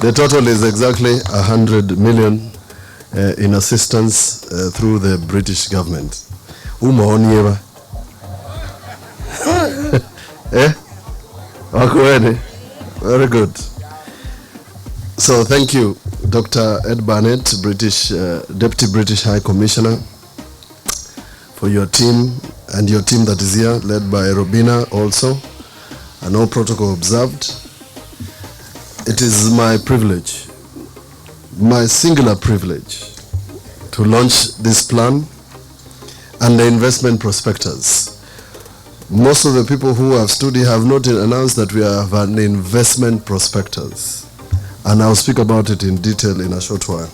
The total is exactly 100 million in assistance through the British government. Makueni. Very good. So thank you, Dr. Ed Barnett, Deputy British High Commissioner, for your team and your team that is here, led by Robina also, and all protocol observed. It is my privilege, my singular privilege, to launch this plan and the investment prospectus. Most of the people who have stood here have not announced that we have an investment prospectus, and I'll speak about it in detail in a short while.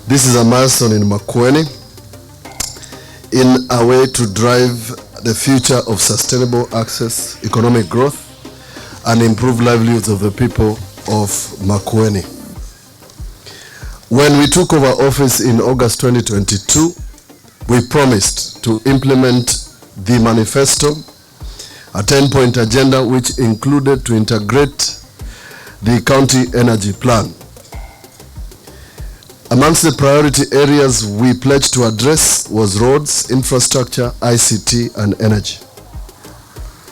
This is a milestone in Makueni in a way to drive the future of sustainable access, economic growth, and improve livelihoods of the people of Makueni. When we took over office in August 2022, we promised to implement the manifesto, a 10-point agenda which included to integrate the county energy plan. Amongst the priority areas we pledged to address was roads, infrastructure, ICT, and energy,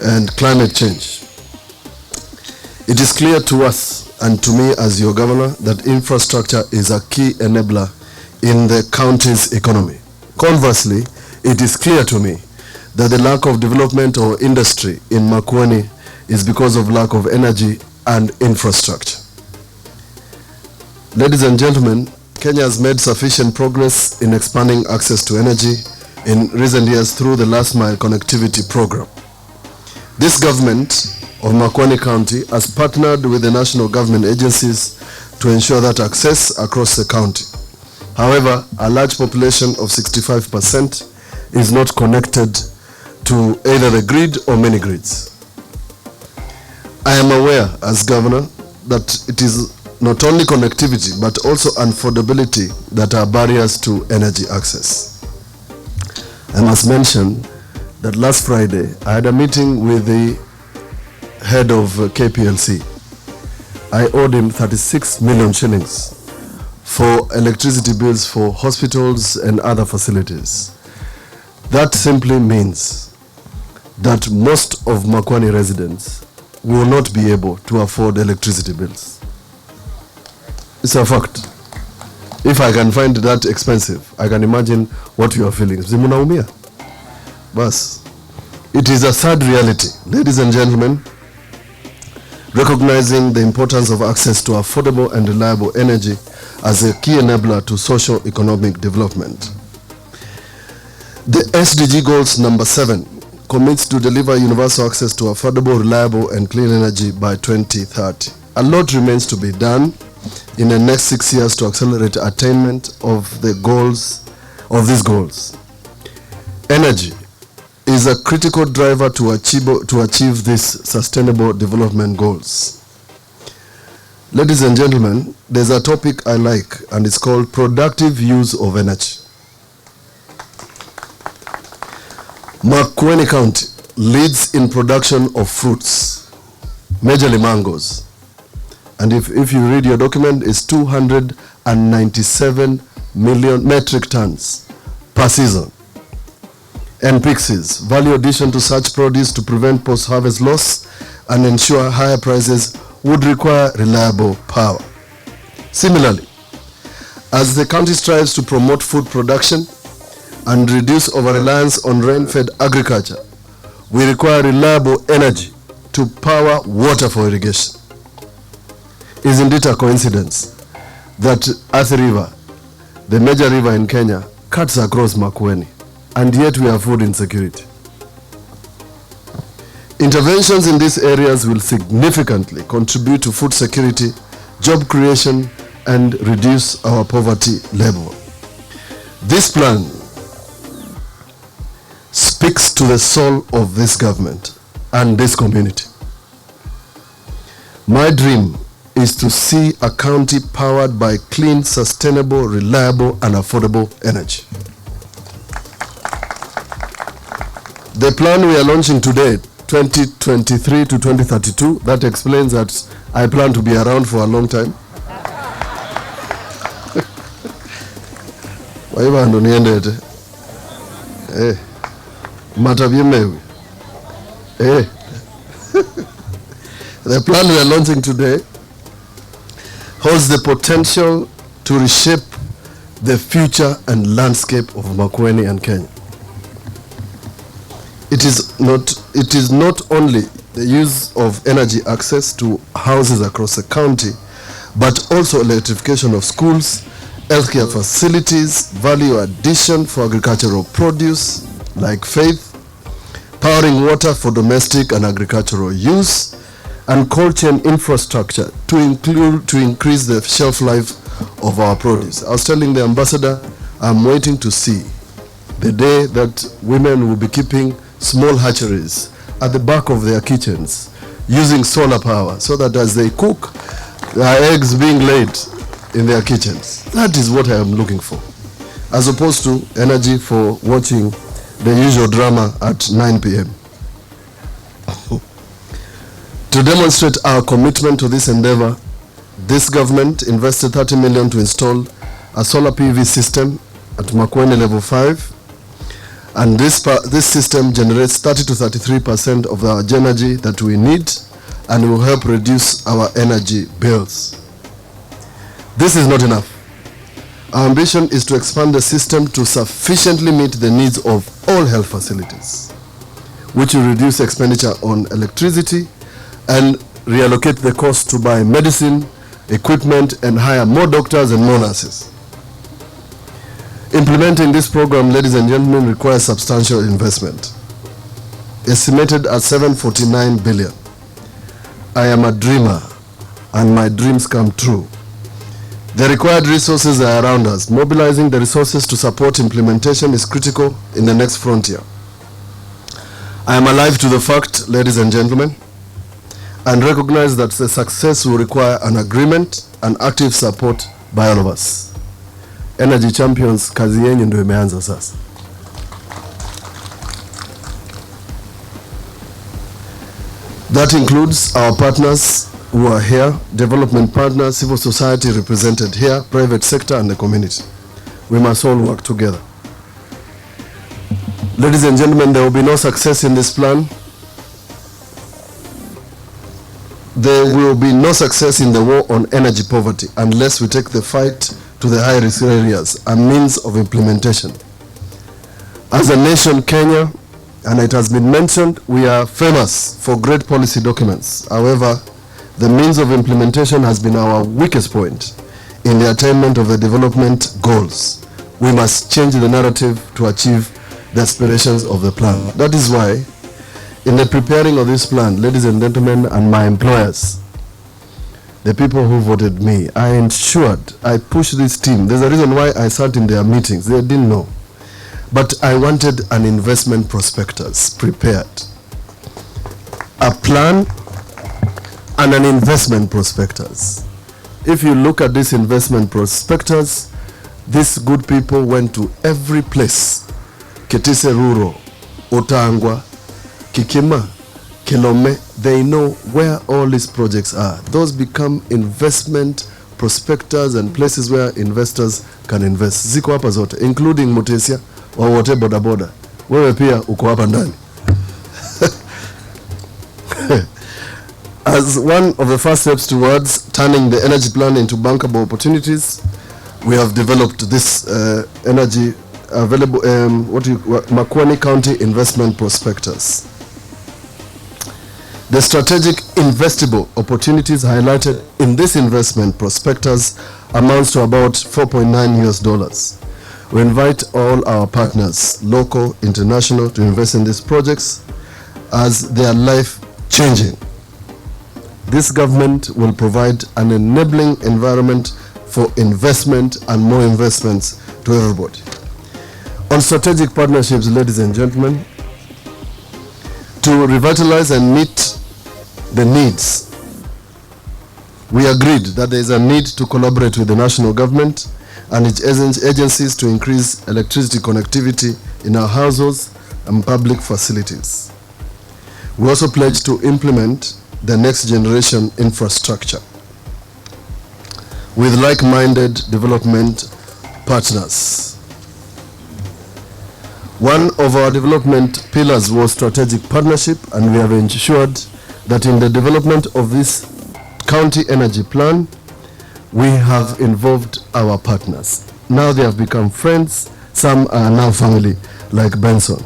and climate change. It is clear to us and to me as your governor that infrastructure is a key enabler in the county's economy. Conversely, it is clear to me that the lack of development or industry in Makueni is because of lack of energy and infrastructure. Ladies and gentlemen, Kenya has made sufficient progress in expanding access to energy in recent years through the Last Mile Connectivity Program. This government of Makueni County has partnered with the national government agencies to ensure that access across the county. However, a large population of 65% is not connected to either the grid or mini grids. I am aware as governor that it is not only connectivity but also affordability that are barriers to energy access. I must mention that last Friday I had a meeting with the head of KPLC. I owed him 36 million shillings for electricity bills for hospitals and other facilities. That simply means that most of Makueni residents will not be able to afford electricity bills. It's a fact. If I can find that expensive, I can imagine what you are feeling. Bas. It is a sad reality, ladies and gentlemen, recognizing the importance of access to affordable and reliable energy as a key enabler to socio-economic development. The SDG goals number 7 commits to deliver universal access to affordable, reliable, and clean energy by 2030. A lot remains to be done in the next 6 years to accelerate attainment of the goals of these goals. Energy is a critical driver to achieve these sustainable development goals. Ladies and gentlemen, there's a topic I like, and it's called productive use of energy. Makueni County leads in production of fruits, majorly mangoes. And if you read your document, it's 297 million metric tons per season. And PIXs, value addition to such produce to prevent post-harvest loss and ensure higher prices would require reliable power. Similarly, as the county strives to promote food production and reduce over-reliance on rain-fed agriculture, we require reliable energy to power water for irrigation. Isn't it a coincidence that Athi River, the major river in Kenya, cuts across Makueni, and yet we have food insecurity? Interventions in these areas will significantly contribute to food security, job creation, and reduce our poverty level. This plan speaks to the soul of this government and this community. My dream is to see a county powered by clean, sustainable, reliable, and affordable energy. The plan we are launching today, 2023 to 2032, that explains that I plan to be around for a long time. Waiva ndo niendete. Matavyemewi. The plan we are launching today holds the potential to reshape the future and landscape of Makueni and Kenya. It is not only the use of energy access to houses across the county, but also electrification of schools, healthcare facilities, value addition for agricultural produce like faith, powering water for domestic and agricultural use, and cold chain infrastructure to increase the shelf life of our produce. I was telling the ambassador, I'm waiting to see the day that women will be keeping small hatcheries at the back of their kitchens using solar power, so that as they cook, there are eggs being laid in their kitchens. That is what I am looking for, as opposed to energy for watching the usual drama at 9 p.m. To demonstrate our commitment to this endeavor, this government invested 30 million to install a solar PV system at Makueni level 5, and this system generates 30 to 33% of the energy that we need and will help reduce our energy bills. This is not enough. Our ambition is to expand the system to sufficiently meet the needs of all health facilities, which will reduce expenditure on electricity and reallocate the cost to buy medicine, equipment, and hire more doctors and more nurses. Implementing this program, ladies and gentlemen, requires substantial investment, estimated at 749 billion. I am a dreamer, and my dreams come true. The required resources are around us. Mobilizing the resources to support implementation is critical in the next frontier. I am alive to the fact, ladies and gentlemen, and recognize that the success will require an agreement and active support by all of us. Energy champions, kazi yenyu ndio imeanza sasa. That includes our partners who are here, development partners, civil society represented here, private sector, and the community. We must all work together. Ladies and gentlemen, there will be no success in this plan. There will be no success in the war on energy poverty unless we take the fight to the high-risk areas, a means of implementation. As a nation, Kenya, and it has been mentioned, we are famous for great policy documents. However, the means of implementation has been our weakest point in the attainment of the development goals. We must change the narrative to achieve the aspirations of the plan. That is why, in the preparing of this plan, ladies and gentlemen, and my employers, the people who voted me, I ensured, I pushed this team. There's a reason why I sat in their meetings. They didn't know. But I wanted an investment prospectus prepared. A plan and an investment prospectus. If you look at this investment prospectus, these good people went to every place. Ketise Ruro, Otangwa, Kikima, Kilome, they know where all these projects are. Those become investment prospectors and places where investors can invest. Ziko hapa zote, including Mutesia, or wote boda boda. Wewe pia uko hapa ndani. As one of the first steps towards turning the energy plan into bankable opportunities, we have developed this energy available, Makueni County investment prospectus. The strategic investable opportunities highlighted in this investment prospectus amounts to about $4.9. We invite all our partners, local, international, to invest in these projects as they are life-changing. This government will provide an enabling environment for investment and more investments to everybody. On strategic partnerships, ladies and gentlemen, to revitalize and meet the needs, we agreed that there is a need to collaborate with the national government and its agencies to increase electricity connectivity in our households and public facilities. We also pledged to implement the next generation infrastructure with like-minded development partners. One of our development pillars was strategic partnership, and we have ensured that in the development of this county energy plan, we have involved our partners. Now they have become friends, some are now family, like Benson.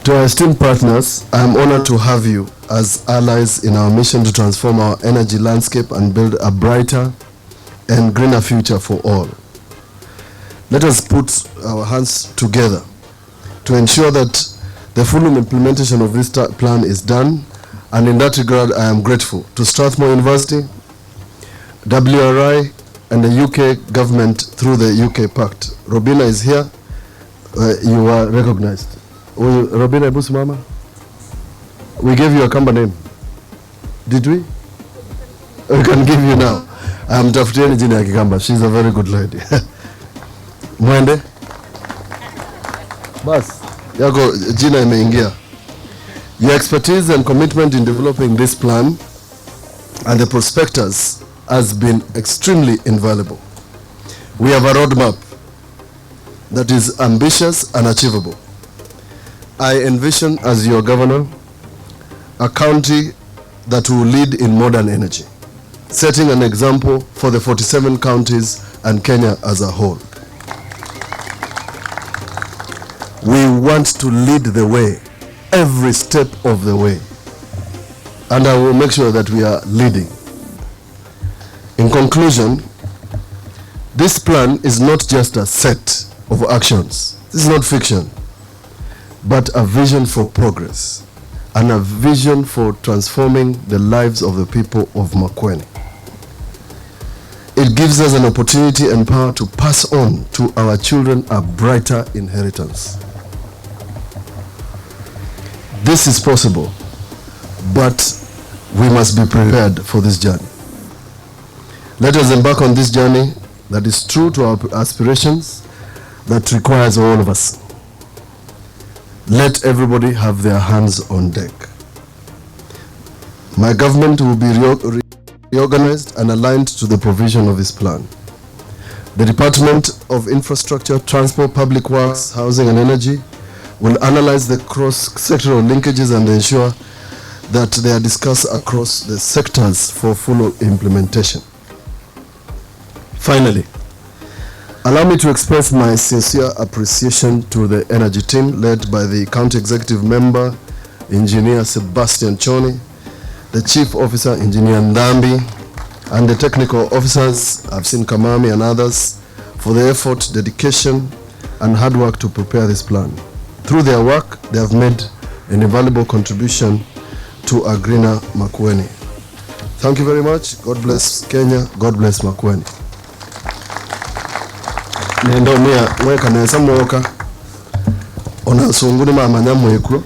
To our esteemed partners, I am honored to have you as allies in our mission to transform our energy landscape and build a brighter and greener future for all. Let us put our hands together to ensure that the full implementation of this plan is done, and in that regard I am grateful to Strathmore University, WRI, and the UK government through the UK Pact. Robina is here. You are recognized. Robina Busimama, we gave you a Kamba name. Did we? We can give you now. I'm Tafutieni jina ya Kikamba. She's a very good lady. Mwende? Bas, yako jina imeingia. Your expertise and commitment in developing this plan and the prospectus has been extremely invaluable. We have a roadmap that is ambitious and achievable. I envision as your governor a county that will lead in modern energy, setting an example for the 47 counties and Kenya as a whole. We want to lead the way, every step of the way, and I will make sure that we are leading. In conclusion, this plan is not just a set of actions. This is not fiction, but a vision for progress and a vision for transforming the lives of the people of Makueni. It gives us an opportunity and power to pass on to our children a brighter inheritance. This is possible, but we must be prepared for this journey. Let us embark on this journey that is true to our aspirations, that requires all of us. Let everybody have their hands on deck. My government will be reorganized and aligned to the provision of this plan. The Department of Infrastructure, Transport, Public Works, Housing and Energy will analyze the cross-sectoral linkages and ensure that they are discussed across the sectors for full implementation. Finally, allow me to express my sincere appreciation to the energy team led by the County Executive Member, Engineer Sebastian Choni, the Chief Officer, Engineer Ndambi, and the technical officers, I've seen Kamami and others, for their effort, dedication, and hard work to prepare this plan. Through their work, they have made an invaluable contribution to a greener Makueni. Thank you very much. God bless Kenya. God bless Makueni. Nendo mia weka nesa mwoka ona sunguni mama nyamwekwo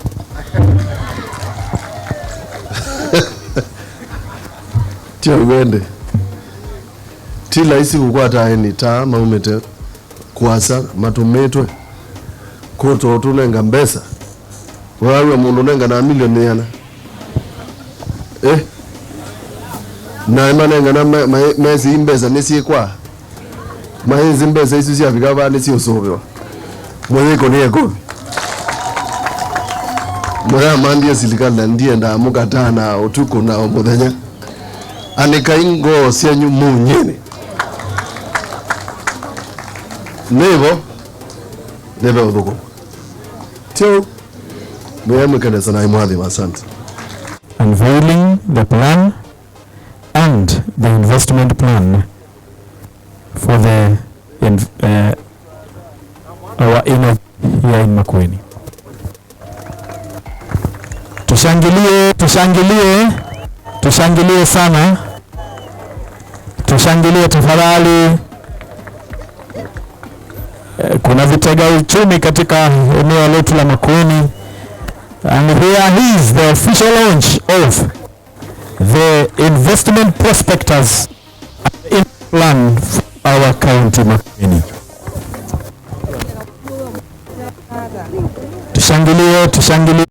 tia wende tila isi kukwata eni taa maumete kuasa matumetwe kuto otunenga mbesa wawe mundu nenga na milioni yana na imanenga na mezi imbeza nisi kwa mahenzi mbeza isu siya vikaba nisi usobewa mweko nieko mwaya mandia silikala ndiye nda mukatana otuko na omudhenya anika ingo siya nyumu nyene nebe udhuko tio mweme kanesa na imuadhi masante. Unveiling the plan and the investment plan for the our inner here in Makueni. Tushangilie sana, tushangilie tafadhali. Kuna vitega uchumi katika eneo letu la Makueni, and here is the official launch of the investment prospectus in plan for our county Makueni.